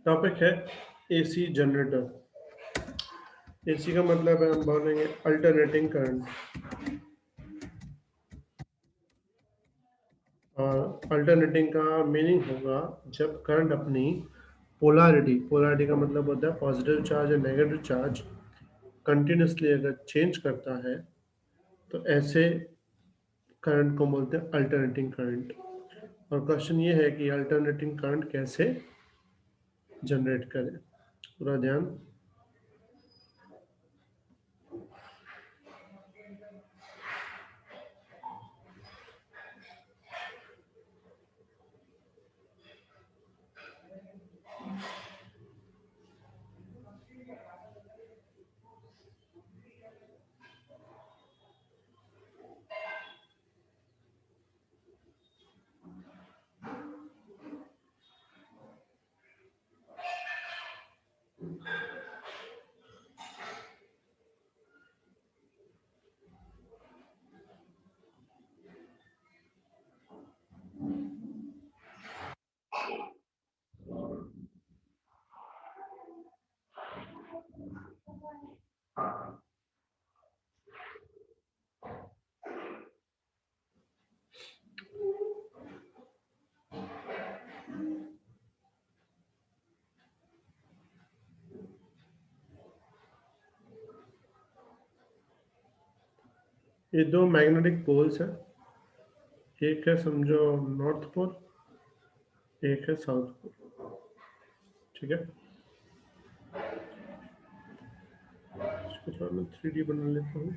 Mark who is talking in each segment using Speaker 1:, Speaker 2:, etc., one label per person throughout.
Speaker 1: Topic है AC generator. AC का मतलब है, हम बोलेंगे अल्टरनेटिंग करंट। और अल्टरनेटिंग का मीनिंग होगा जब करंट अपनी पोलैरिटी का मतलब होता है पॉजिटिव चार्ज या नेगेटिव चार्ज, कंटिन्यूसली अगर चेंज करता है तो ऐसे करंट को बोलते हैं अल्टरनेटिंग करंट। और क्वेश्चन ये है कि अल्टरनेटिंग करंट कैसे जनरेट करें। पूरा ध्यान। ये दो मैग्नेटिक पोल्स हैं, एक है समझो नॉर्थ पोल, एक है साउथ पोल। ठीक है, इसको थोड़ा मैं 3D बना लेता हूँ।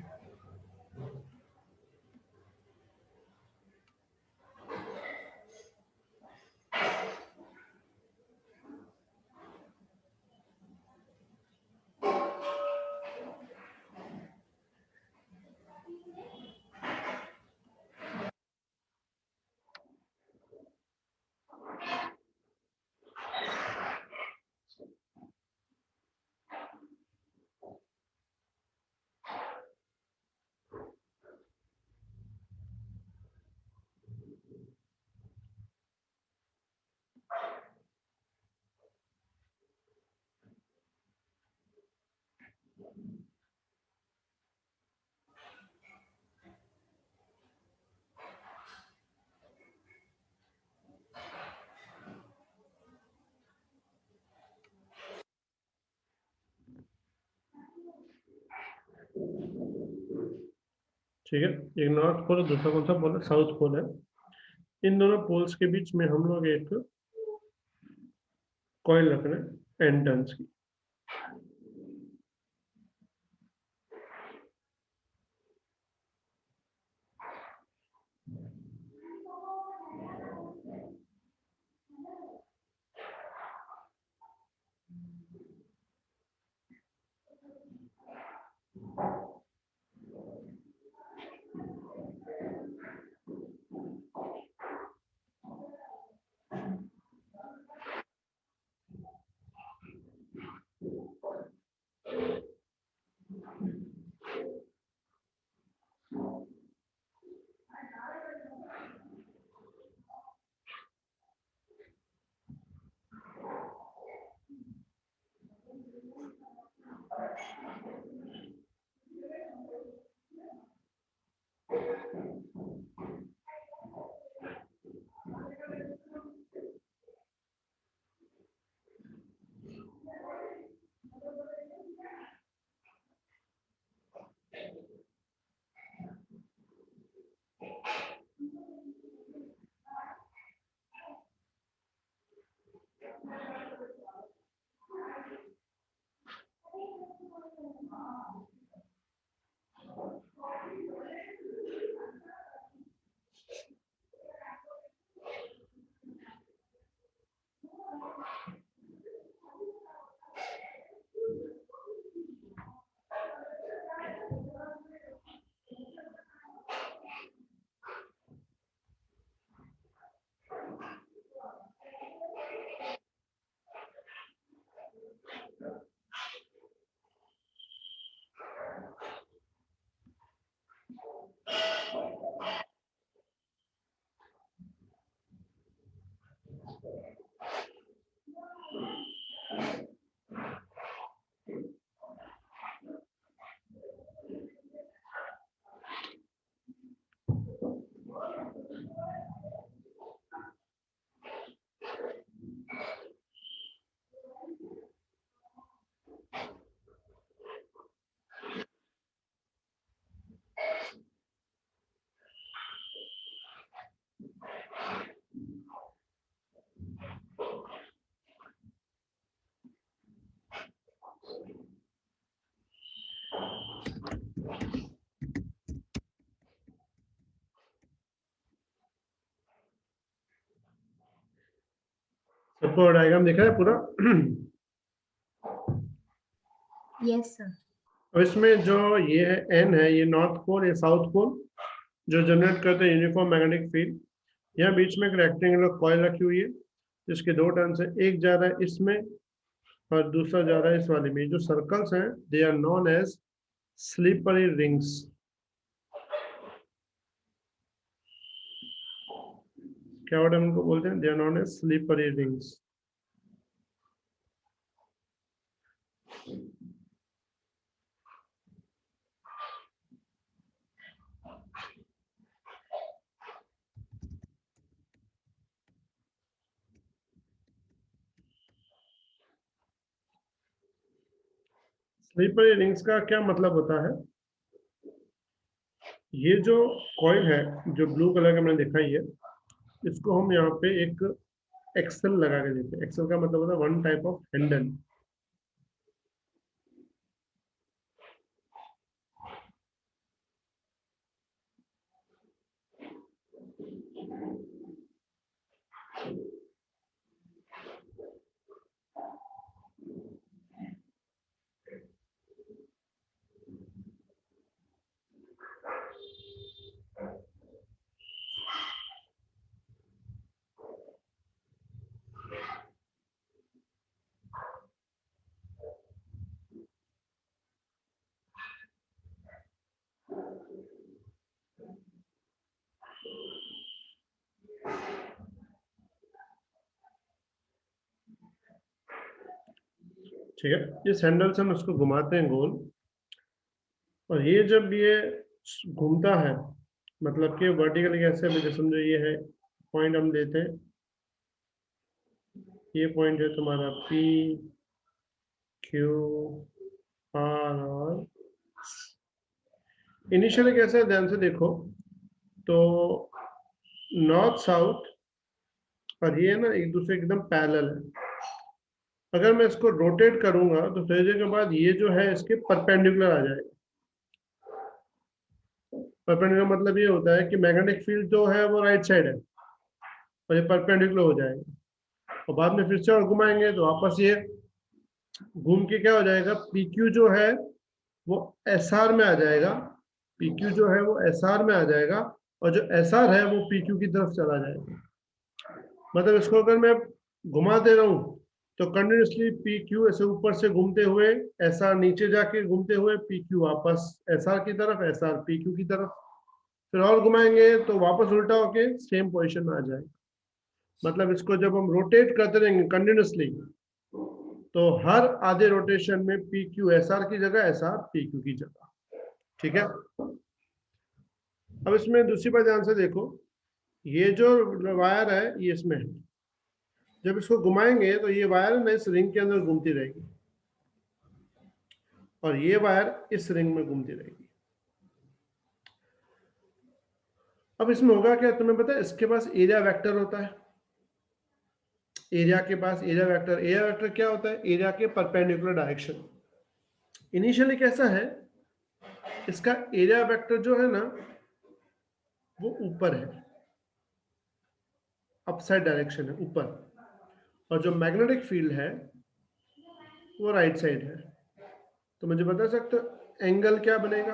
Speaker 1: ठीक है, एक नॉर्थ पोल है, दूसरा कौन सा पोल है? साउथ पोल है। इन दोनों पोल्स के बीच में हम लोग एक कॉइल रख रहे हैं एन टर्न्स की। सबको डायग्राम दिख रहा है पूरा?
Speaker 2: Yes sir.
Speaker 1: और इसमें जो ये है एन है, ये नॉर्थ पोल, ये साउथ पोल जो जनरेट करते हैं यूनिफॉर्म मैग्नेटिक फील्ड। यहाँ बीच में एक रेक्टेंगुलर कॉइल रखी हुई है जिसके दो टर्न्स है, एक जा रहा है इसमें और दूसरा जा रहा है इस वाले में। जो सर्कल्स हैं they are known as slippery rings. क्या वर्ड हम उनको बोलते हैं? They are known as slippery rings. Slippery rings का क्या मतलब होता है? ये जो कॉइल है जो ब्लू कलर का मैंने दिखाई है, इसको हम यहाँ पे एक एक्सेल लगा के देते हैं। एक्सेल का मतलब होता है वन टाइप ऑफ हैंडल। ठीक है, इस हैंडल से हम उसको घुमाते हैं गोल, और ये जब ये घूमता है मतलब कि वर्टिकल कैसे, मुझे समझो ये है पॉइंट हम लेते हैं, ये पॉइंट है तुम्हारा पी क्यू आर और इनिशियली कैसे है ध्यान से देखो तो नॉर्थ साउथ और ये ना एक दूसरे एकदम पैरेलल है। अगर मैं इसको रोटेट करूंगा तो थोड़ी देर के बाद ये जो है इसके परपेंडिकुलर आ जाएगा। परपेंडिकुलर मतलब ये होता है कि मैग्नेटिक फील्ड जो है वो राइट साइड है और ये परपेंडिकुलर हो जाएगा, और बाद में फिर से और घुमाएंगे तो वापस ये घूम के क्या हो जाएगा, पी क्यू जो है वो एस आर में आ जाएगा। पी क्यू जो है वो एस आर में आ जाएगा और जो एस आर है वो पी क्यू की तरफ चला जाएगा। मतलब इसको अगर मैं घुमा दे रहा हूँ तो कंटिन्यूसली पी क्यू ऐसे ऊपर से घूमते हुए एस आर नीचे जाके घूमते हुए पी क्यू वापस एस आर की तरफ, एस आर पी क्यू की तरफ, फिर और घुमाएंगे तो वापस उल्टा होके सेम पोजीशन में आ जाएगा। मतलब इसको जब हम रोटेट करते रहेंगे कंटिन्यूसली तो हर आधे रोटेशन में पी क्यू एस आर की जगह, एस आर पी क्यू की जगह। ठीक है, अब इसमें दूसरी बात ध्यान से देखो, ये जो वायर है ये इसमें है, जब इसको घुमाएंगे तो ये वायर ना इस रिंग के अंदर घूमती रहेगी और ये वायर इस रिंग में घूमती रहेगी। अब इसमें होगा क्या, तुम्हें पता है इसके पास एरिया वेक्टर होता है। एरिया के पास एरिया वेक्टर क्या होता है? एरिया के परपेंडिकुलर डायरेक्शन। इनिशियली कैसा है, इसका एरिया वेक्टर जो है ना वो ऊपर है, अपसाइड डायरेक्शन है ऊपर, और जो मैग्नेटिक फील्ड है वो राइट साइड है। तो मुझे बता सकते हो एंगल क्या बनेगा?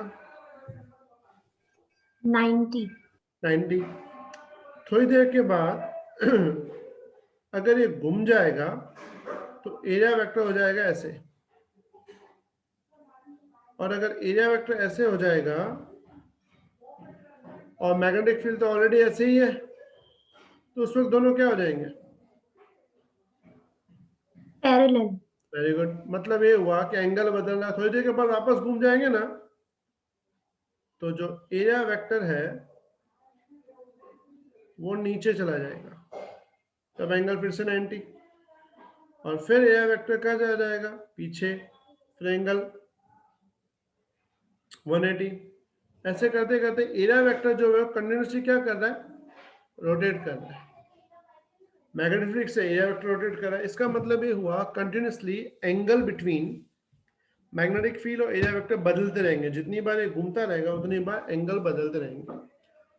Speaker 2: 90।
Speaker 1: थोड़ी देर के बाद अगर ये घूम जाएगा तो एरिया वेक्टर हो जाएगा ऐसे, और अगर एरिया वेक्टर ऐसे हो जाएगा और मैग्नेटिक फील्ड तो ऑलरेडी ऐसे ही है तो उस वक्त दोनों क्या हो जाएंगे?
Speaker 2: पैरेलल।
Speaker 1: Very good. मतलब ये हुआ कि एंगल बदल रहा, थोड़ी देर के बाद वापस घूम जाएंगे ना तो जो एरिया वेक्टर है वो नीचे चला जाएगा, तब एंगल फिर से 90, और फिर एरिया वेक्टर कहाँ जा जाएगा? पीछे, फिर एंगल 180। ऐसे करते करते एरिया वेक्टर जो है कंटिन्यूसली क्या कर रहा है? रोटेट कर रहा है। मैग्नेटिक फील्ड से एरिया वेक्टर रोटेट कर रहा है, इसका मतलब ये हुआ continuously angle between magnetic field और एरिया वेक्टर बदलते रहेंगे। जितनी बार ये घूमता रहेगा उतनी बार एंगल बदलते रहेंगे।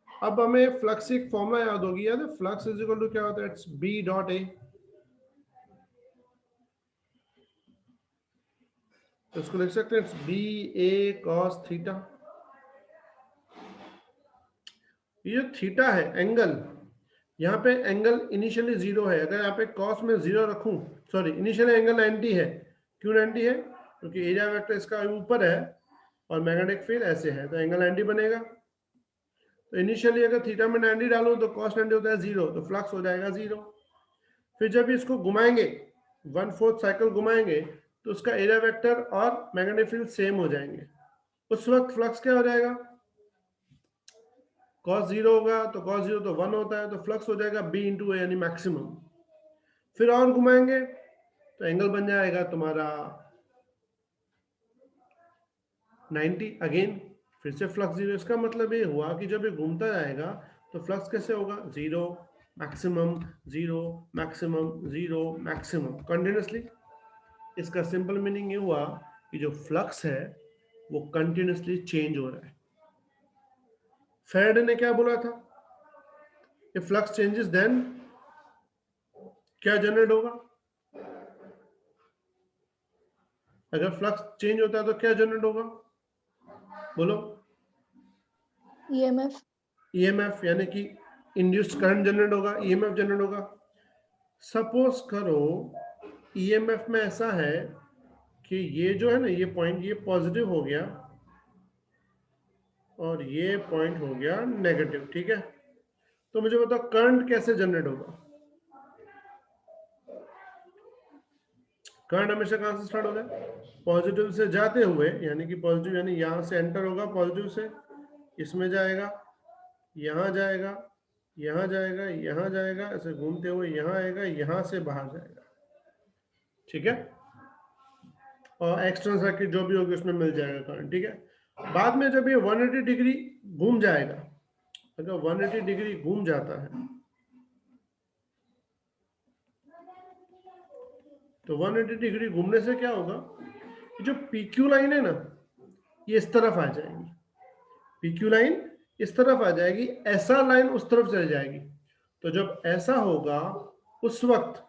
Speaker 1: अब हमें फ्लक्स की एक फॉर्मूला याद होगी, याद है? फ्लक्स इज इक्वल टू क्या होता है? It's B dot A. तो इसको लिख सकते हैं बी ए कॉस थीटा। ये जो थीटा है एंगल, यहाँ पे एंगल इनिशियली जीरो है। अगर यहाँ पे कॉस में जीरो रखूं, सॉरी इनिशियली एंगल 90 है। क्यों 90 है? क्योंकि एरिया वेक्टर इसका ऊपर है और मैग्नेटिक फील्ड ऐसे है, तो एंगल 90 बनेगा। तो इनिशियली अगर थीटा में 90 डालूं तो कॉस 90 होता है जीरो, तो फ्लक्स हो जाएगा जीरो। फिर जब इसको घुमाएंगे 1/4 साइकिल घुमाएंगे तो उसका एरिया वेक्टर और मैग्नेटिक फील्ड सेम हो जाएंगे। उस वक्त फ्लक्स क्या हो जाएगा? कॉस जीरो होगा तो कॉस जीरो तो 1 होता है, तो फ्लक्स हो जाएगा बी इंटू ए यानी मैक्सिमम। फिर और घुमाएंगे तो एंगल बन जाएगा तुम्हारा 90 अगेन, फिर से फ्लक्स जीरो। इसका मतलब ये हुआ कि जब ये घूमता जाएगा तो फ्लक्स कैसे होगा? Zero maximum, zero maximum, zero maximum, continuously. इसका सिंपल मीनिंग ये हुआ कि जो फ्लक्स है वो कंटिन्यूसली चेंज हो रहा है। फेराडे ने क्या बोला था? कि फ्लक्स चेंजेस देन क्या जनरेट होगा? अगर फ्लक्स चेंज होता है तो क्या जनरेट होगा? बोलो।
Speaker 2: EMF.
Speaker 1: ईएमएफ यानी कि इंड्यूस्ड करंट जनरेट होगा, ईएमएफ जनरेट होगा। सपोज करो ईएमएफ में ऐसा है कि ये जो है ना, ये पॉइंट ये पॉजिटिव हो गया और ये पॉइंट हो गया नेगेटिव, ठीक है? तो मुझे बताओ करंट कैसे जनरेट होगा? करंट हमेशा कहां से स्टार्ट होगा? पॉजिटिव से जाते हुए, यानी कि पॉजिटिव यानी यहां से एंटर होगा पॉजिटिव से, इसमें जाएगा, यहां जाएगा, यहां जाएगा, यहां जाएगा, ऐसे घूमते हुए यहां आएगा, यहां से बाहर जाएगा, ठीक है? और एक्सटर्नल सर्किट जो भी होगी उसमें मिल जाएगा करंट, ठीक है? बाद में जब ये 180 डिग्री घूम जाएगा, अगर 180 डिग्री घूम जाता है तो 180 डिग्री घूमने से क्या होगा? जो पीक्यू लाइन है ना, ये इस तरफ आ जाएगी, पीक्यू लाइन इस तरफ आ जाएगी, ऐसा लाइन उस तरफ चली जाएगी। तो जब ऐसा होगा उस वक्त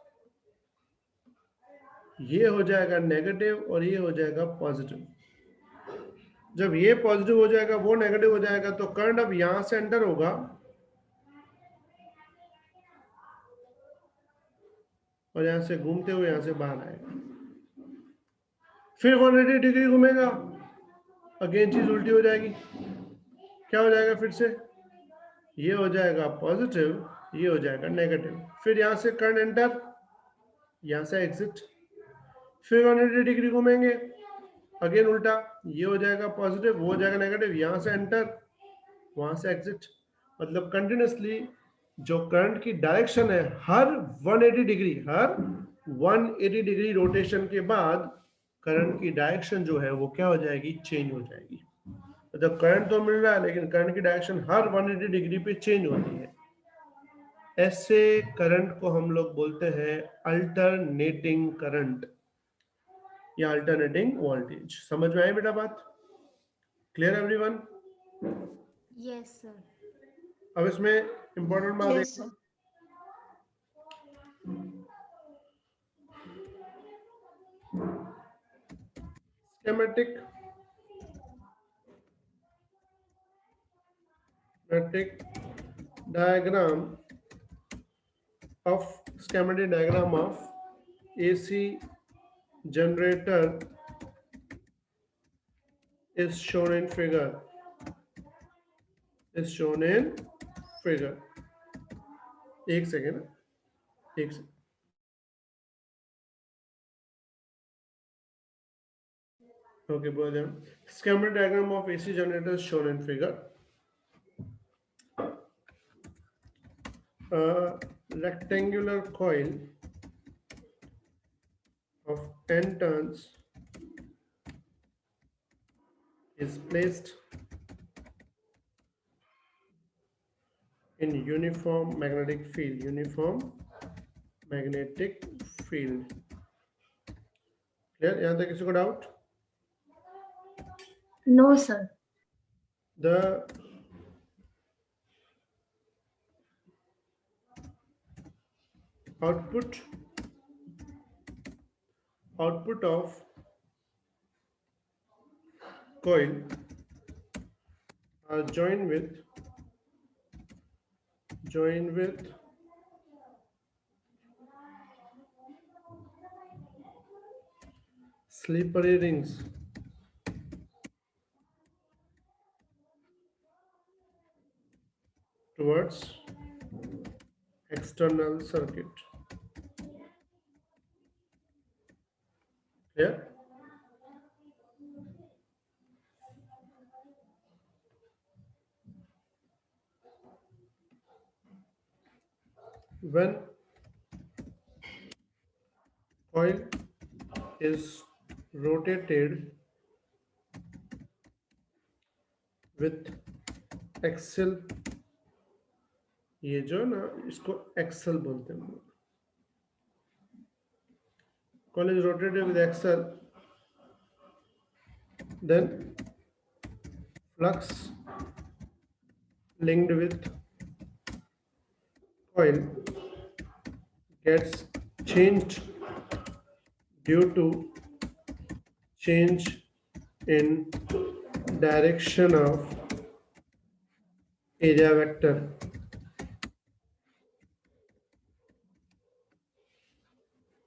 Speaker 1: ये हो जाएगा नेगेटिव और ये हो जाएगा पॉजिटिव। जब ये पॉजिटिव हो जाएगा वो नेगेटिव हो जाएगा, तो करंट अब यहां से एंटर होगा और यहां से घूमते हुए यहां से बाहर आएगा। फिर 180 डिग्री घूमेगा, अगेन चीज उल्टी हो जाएगी। क्या हो जाएगा? फिर से ये हो जाएगा पॉजिटिव, ये हो जाएगा नेगेटिव। फिर यहां से करंट एंटर, यहां से एग्जिट। फिर 180 डिग्री घूमेंगे, अगेन उल्टा, ये हो जाएगा पॉजिटिव, वो हो जाएगा नेगेटिव, यहां से एंटर, वहां से एग्जिट। मतलब कंटिन्यूसली जो करंट की डायरेक्शन है हर 180 डिग्री, हर 180 डिग्री रोटेशन के बाद करंट की डायरेक्शन जो है वो क्या हो जाएगी? चेंज हो जाएगी। मतलब करंट तो मिल रहा है लेकिन करंट की डायरेक्शन हर 180 डिग्री पे चेंज होती है। ऐसे करंट को हम लोग बोलते हैं अल्टरनेटिंग करंट या अल्टरनेटिंग वोल्टेज। समझ में आई बेटा बात? Clear everyone?
Speaker 2: Yes, sir.
Speaker 1: अब इसमें इंपॉर्टेंट बात
Speaker 2: Yes,
Speaker 1: देखो,
Speaker 2: sir.
Speaker 1: schematic diagram schematic diagram of AC generator is shown in figure. Is shown in figure. एक सेकेंड, एक second. Okay, both them. Schematic diagram of AC generator is shown in figure. A rectangular coil of 10 turns is placed in uniform magnetic field. Uniform magnetic field. Clear? यहाँ तक किसी को doubt?
Speaker 2: No, sir.
Speaker 1: The output of coil are joined with slippery rings towards external circuit. Clear? When coil is rotated with axial, ये जो ना इसको axle बोलते हैं, coil is rotated with axial, then flux linked with coil gets changed due to change in direction of area vector.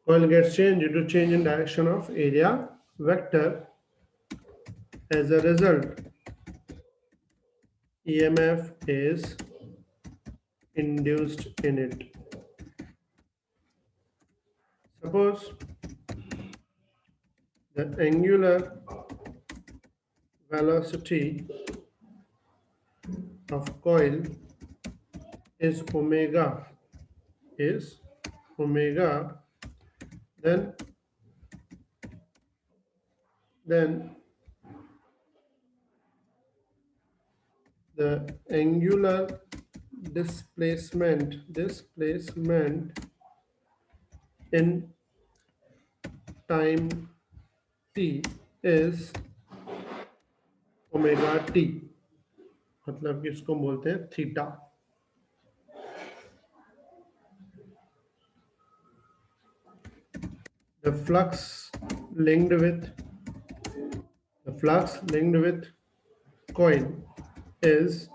Speaker 1: Coil gets changed due to change in direction of area vector. As a result, EMF is induced in it. Suppose the angular velocity of coil is omega, then the angular displacement in time t is omega t, मतलब कि इसको बोलते हैं theta. The flux linked with coil is,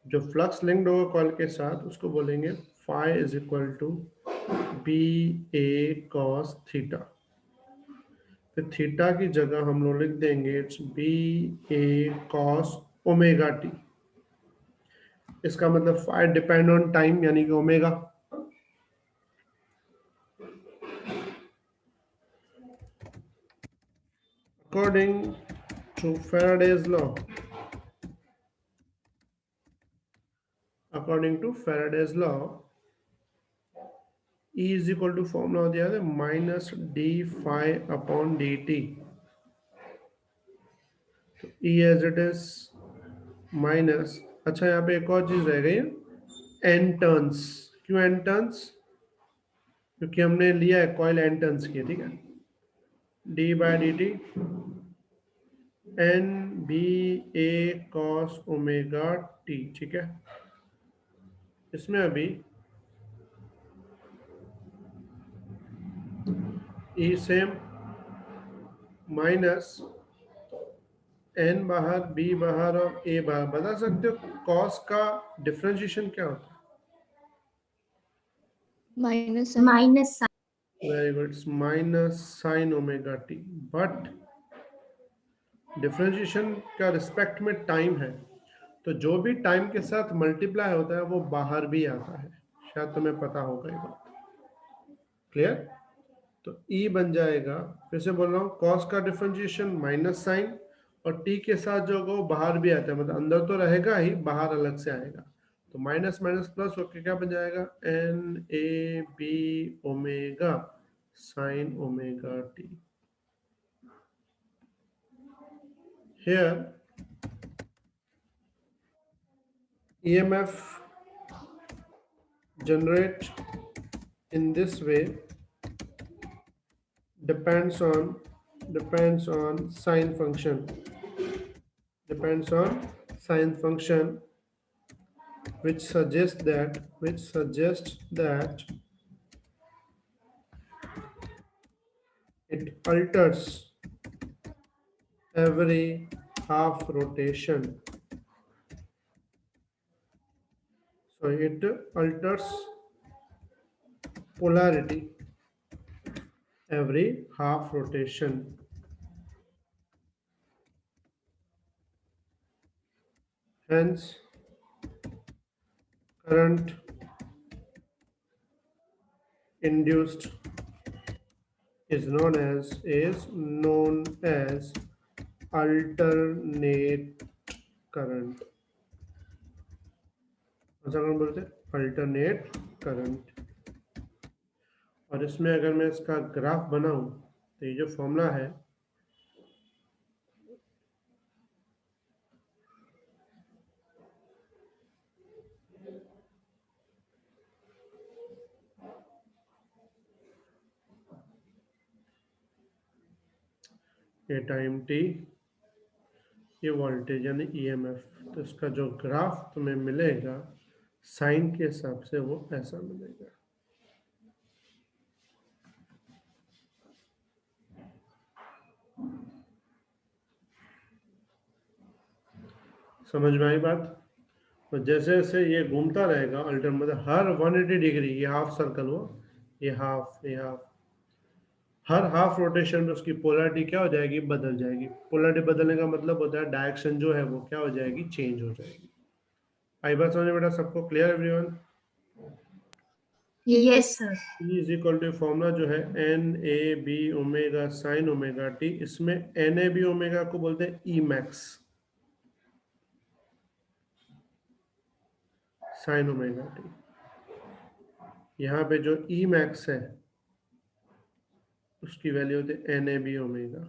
Speaker 1: जो flux linked होगा coil के साथ उसको बोलेंगे phi is equal to B A cos theta. तो थीटा की जगह हम लोग लिख देंगे it's B A cos omega t. इसका मतलब फाई डिपेंड ऑन टाइम यानी कि omega. According to Faraday's law, E is equal to formula दिया है minus d phi upon dt. तो E as it is minus, अच्छा यहाँ पे एक और चीज रह गई है, n टर्न्स. क्यों n टर्न्स? क्योंकि हमने लिया है कॉइल n टर्न्स की, ठीक है. d by dt n b a cos omega t, ठीक है. इसमें अभी E सेम माइनस n बाहर, b बाहर और a बाहर. बता सकते हो कॉस का डिफरेंशिएशन क्या होता है?
Speaker 3: Minus
Speaker 2: Minus sign.
Speaker 1: Very good, minus sign omega T. But differentiation का रिस्पेक्ट में टाइम है, तो जो भी टाइम के साथ मल्टीप्लाई होता है वो बाहर भी आता है. शायद तुम्हें पता होगा ये बात. क्लियर? तो E बन जाएगा, फिर से बोल रहा हूँ, कॉस का डिफरेंशिएशन माइनस साइन और t के साथ जो होगा वो बाहर भी आता है, मतलब अंदर तो रहेगा ही, बाहर अलग से आएगा. तो माइनस माइनस प्लस होकर क्या बन जाएगा, N A B omega sine omega t. Here EMF generate in this way depends on sine function, which suggests that it alters every half rotation. So it alters polarity every half rotation. Hence, current induced is known as alternate current. कौन सा current बोलते हैं? Alternate current. और इसमें अगर मैं इसका graph बनाऊं तो ये जो फॉर्मूला है, ये टाइम टी, ये वोल्टेज यानी ईएमएफ, तो इसका जो ग्राफ तुम्हें मिलेगा साइन के हिसाब से वो ऐसा मिलेगा। समझ में आई बात? तो जैसे जैसे ये घूमता रहेगा अल्टर, मतलब हर 180 डिग्री, ये हाफ सर्कल हो, ये हाफ, ये हाफ, हर हाफ रोटेशन में उसकी पोलैरिटी क्या हो जाएगी? बदल जाएगी। पोलैरिटी बदलने का मतलब होता है डायरेक्शन जो है वो क्या हो जाएगी? चेंज हो जाएगी। आई बात समझ में बेटा सबको? Clear everyone?
Speaker 2: Yes, sir.
Speaker 1: E is equal to formula जो है N A B omega sine omega t. इसमें एन ए बी ओमेगा को बोलते हैं E max sine omega t. यहाँ पे जो ई मैक्स है उसकी वैल्यू होती है एन ए बी ओमेगा।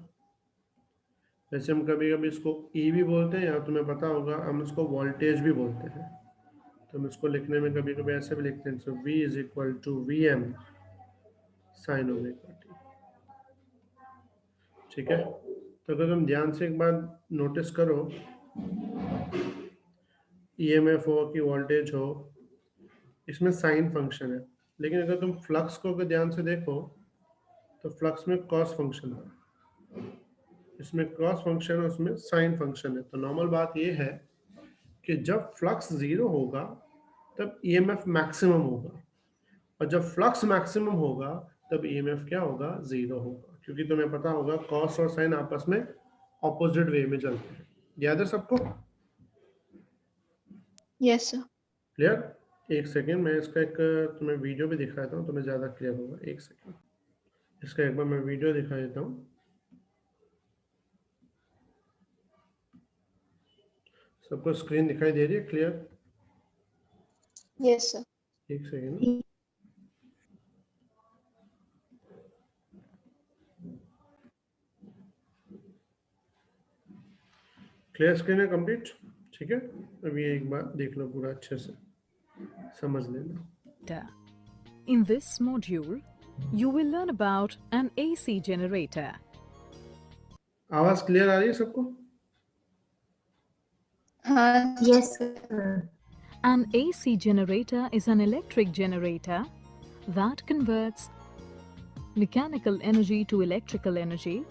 Speaker 1: वैसे हम कभी कभी इसको ई भी बोलते हैं, या तुम्हें पता होगा हम इसको वोल्टेज भी बोलते हैं। तो हम इसको लिखने में कभी कभी ऐसे भी लिखते हैं, so V is equal to V M sine omega t. ठीक है, तो अगर तुम ध्यान से एक बात नोटिस करो, ईएमएफ हो कि वोल्टेज हो, इसमें साइन फंक्शन है, लेकिन अगर तुम फ्लक्स को अगर ध्यान से देखो तो फ्लक्स में कॉस फंक्शन है, इसमें क्रॉस फंक्शन है, उसमें साइन फंक्शन है। तो नॉर्मल बात ये है कि जब फ्लक्स जीरो होगा तब ईएमएफ मैक्सिमम होगा, और जब फ्लक्स मैक्सिमम होगा तब ईएमएफ क्या होगा? जीरो होगा, क्योंकि तुम्हें पता होगा कॉस और साइन आपस में ऑपोजिट वे में चलते हैं। याद है सबको?
Speaker 3: Yes sir.
Speaker 1: क्लियर? एक सेकेंड, मैं इसका एक तुम्हें वीडियो भी दिखाता हूँ, तुम्हें ज़्यादा क्लियर होगा। एक सेकेंड, इसका एक बार मैं वीडियो दिखा देता हूँ। सबको स्क्रीन दिखाई दे रही है क्लियर?
Speaker 3: Yes sir.
Speaker 1: एक सेकेंड, क्लियर स्क्रीन है कंप्लीट? ठीक है, अब ये एक बार देख लो पूरा अच्छे से समझ लेना।
Speaker 4: In this module, you will learn about an AC generator.
Speaker 1: आवाज क्लियर आ रही है सबको?
Speaker 3: हाँ।
Speaker 2: Yes, sir.
Speaker 4: An AC generator is an electric generator that converts mechanical energy to electrical energy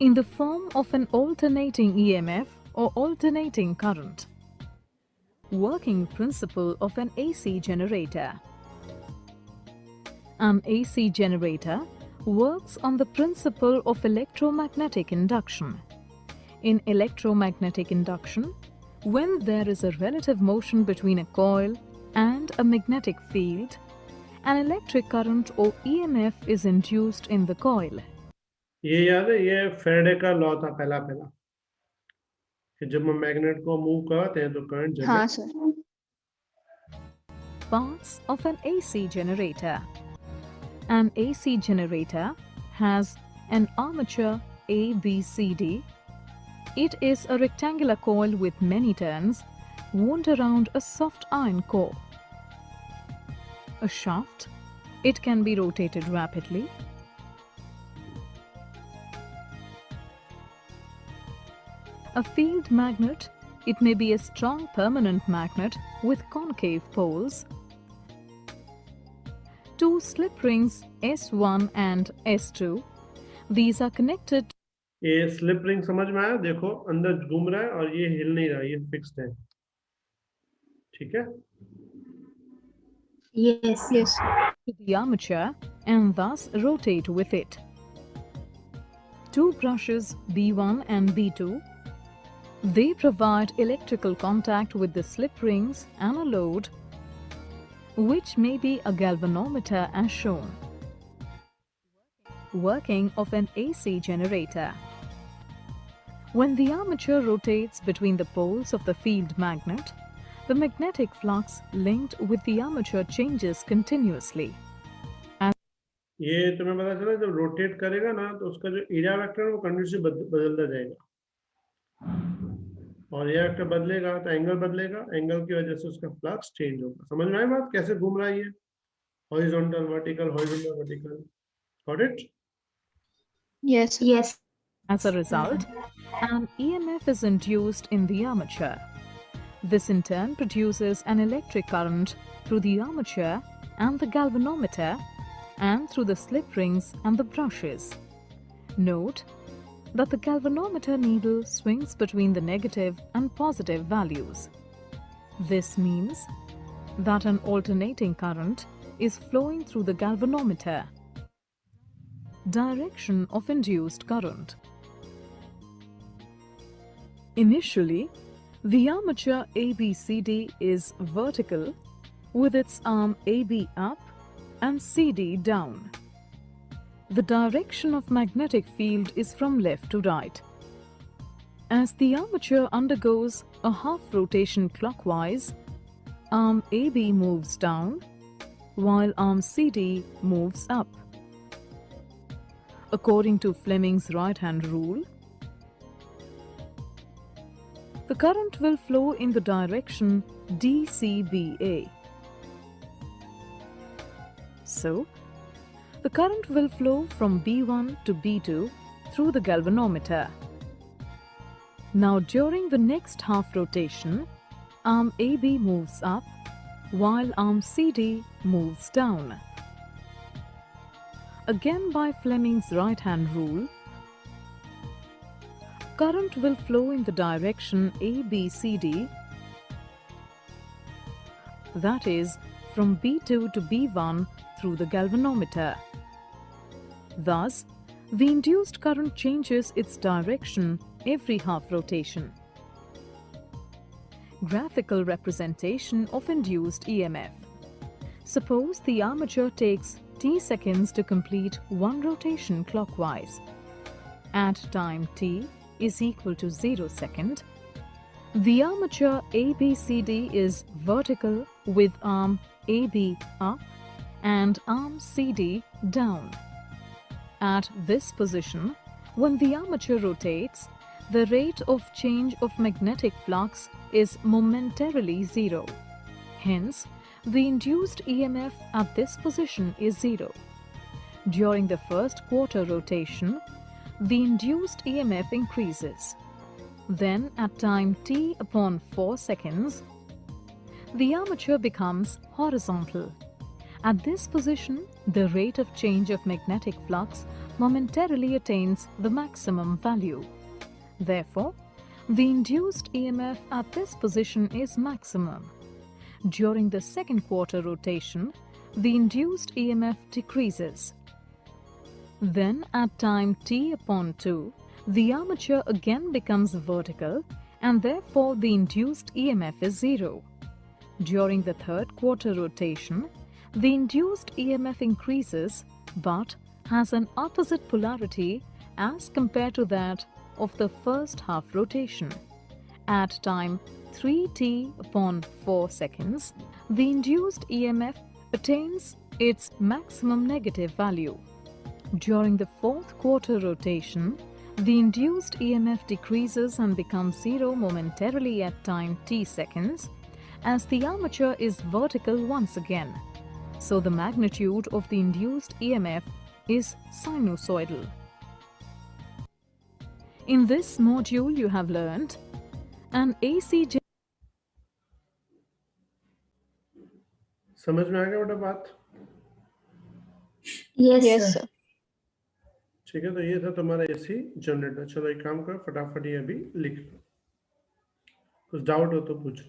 Speaker 4: in the form of an alternating EMF or alternating current. Working principle of an AC generator. An AC generator works on the principle of electromagnetic induction. In electromagnetic induction, when there is a relative motion between a coil and a magnetic field, an electric current or EMF is induced in the coil.
Speaker 1: ये याद है, ये Faraday का law था पहला कि जब हम मैग्नेट को मूव करते हैं तो करंट
Speaker 3: हाँ sir.
Speaker 4: Parts of an AC generator. An AC generator has an armature ABCD. It is a rectangular coil with many turns wound around a soft iron core. A shaft. It can be rotated rapidly. A field magnet. It may be a strong permanent magnet with concave poles. Two slip rings S1 and S2. These are connected
Speaker 1: ये slip ring समझ में आया? देखो अंदर घूम रहा है और ये हिल नहीं रहा, ये फिक्स्ड है, ठीक है।
Speaker 2: Yes.
Speaker 3: Yes.
Speaker 4: To the armature and thus rotate with it. Two brushes B1 and B2. They provide electrical contact with the slip rings and a load, which may be a galvanometer as shown. Working of an AC generator. When the armature rotates between the poles of the field magnet, the magnetic flux linked with the armature changes continuously.
Speaker 1: ये तुम्हें पता चला, जब rotate करेगा ना तो उसका जो एरिया वेक्टर है वो कंटिन्यूसली बदलता जाएगा, और एरिया वेक्टर बदलेगा तो एंगल बदलेगा, एंगल की वजह से उसका फ्लक्स चेंज होगा। समझ में आई बात? कैसे घूम रहा है ये? Horizontal vertical, horizontal vertical. Got it?
Speaker 3: Yes.
Speaker 2: Yes.
Speaker 4: As a result, an EMF is induced in the armature. This in turn produces an electric current through the armature and the galvanometer and through the slip rings and the brushes. Note that the galvanometer needle swings between the negative and positive values. This means that an alternating current is flowing through the galvanometer. Direction of induced current. Initially, the armature ABCD is vertical with its arm AB up and CD down. The direction of magnetic field is from left to right. As the armature undergoes a half rotation clockwise, arm AB moves down while arm CD moves up. According to Fleming's right-hand rule, the current will flow in the direction DCBA. So, the current will flow from B1 to B2 through the galvanometer. Now during the next half rotation, arm AB moves up while arm CD moves down. Again by Fleming's right-hand rule, current will flow in the direction ABCD, that is, from B2 to B1 through the galvanometer. Thus, the induced current changes its direction every half rotation. Graphical representation of induced EMF. Suppose the armature takes t seconds to complete one rotation clockwise. At time t is equal to 0 second, the armature ABCD is vertical with arm AB up and arm CD down. At this position, when the armature rotates, the rate of change of magnetic flux is momentarily zero. Hence, the induced EMF at this position is zero. During the first quarter rotation, the induced EMF increases. Then, at time t upon 4 seconds, the armature becomes horizontal. At this position, the rate of change of magnetic flux momentarily attains the maximum value. Therefore, the induced EMF at this position is maximum. During the second quarter rotation, the induced EMF decreases. Then, at time t upon 2, the armature again becomes vertical and therefore the induced EMF is zero. During the third quarter rotation, the induced EMF increases but has an opposite polarity as compared to that of the first half rotation. At time 3t upon 4 seconds, the induced EMF attains its maximum negative value. During the fourth quarter rotation, the induced EMF decreases and becomes zero momentarily at time t seconds, as the armature is vertical once again. So the magnitude of the induced EMF is sinusoidal. In this module you have learned an AC
Speaker 1: समझ में आ गया बेटा बात?
Speaker 2: Yes,
Speaker 3: Yes,
Speaker 2: sir.
Speaker 3: sir.
Speaker 1: ठीक है, तो ये था तुम्हारा एसी जनरेटर। चलो एक काम करो, फटाफट ये अभी लिख लो, कुछ डाउट हो तो पूछो।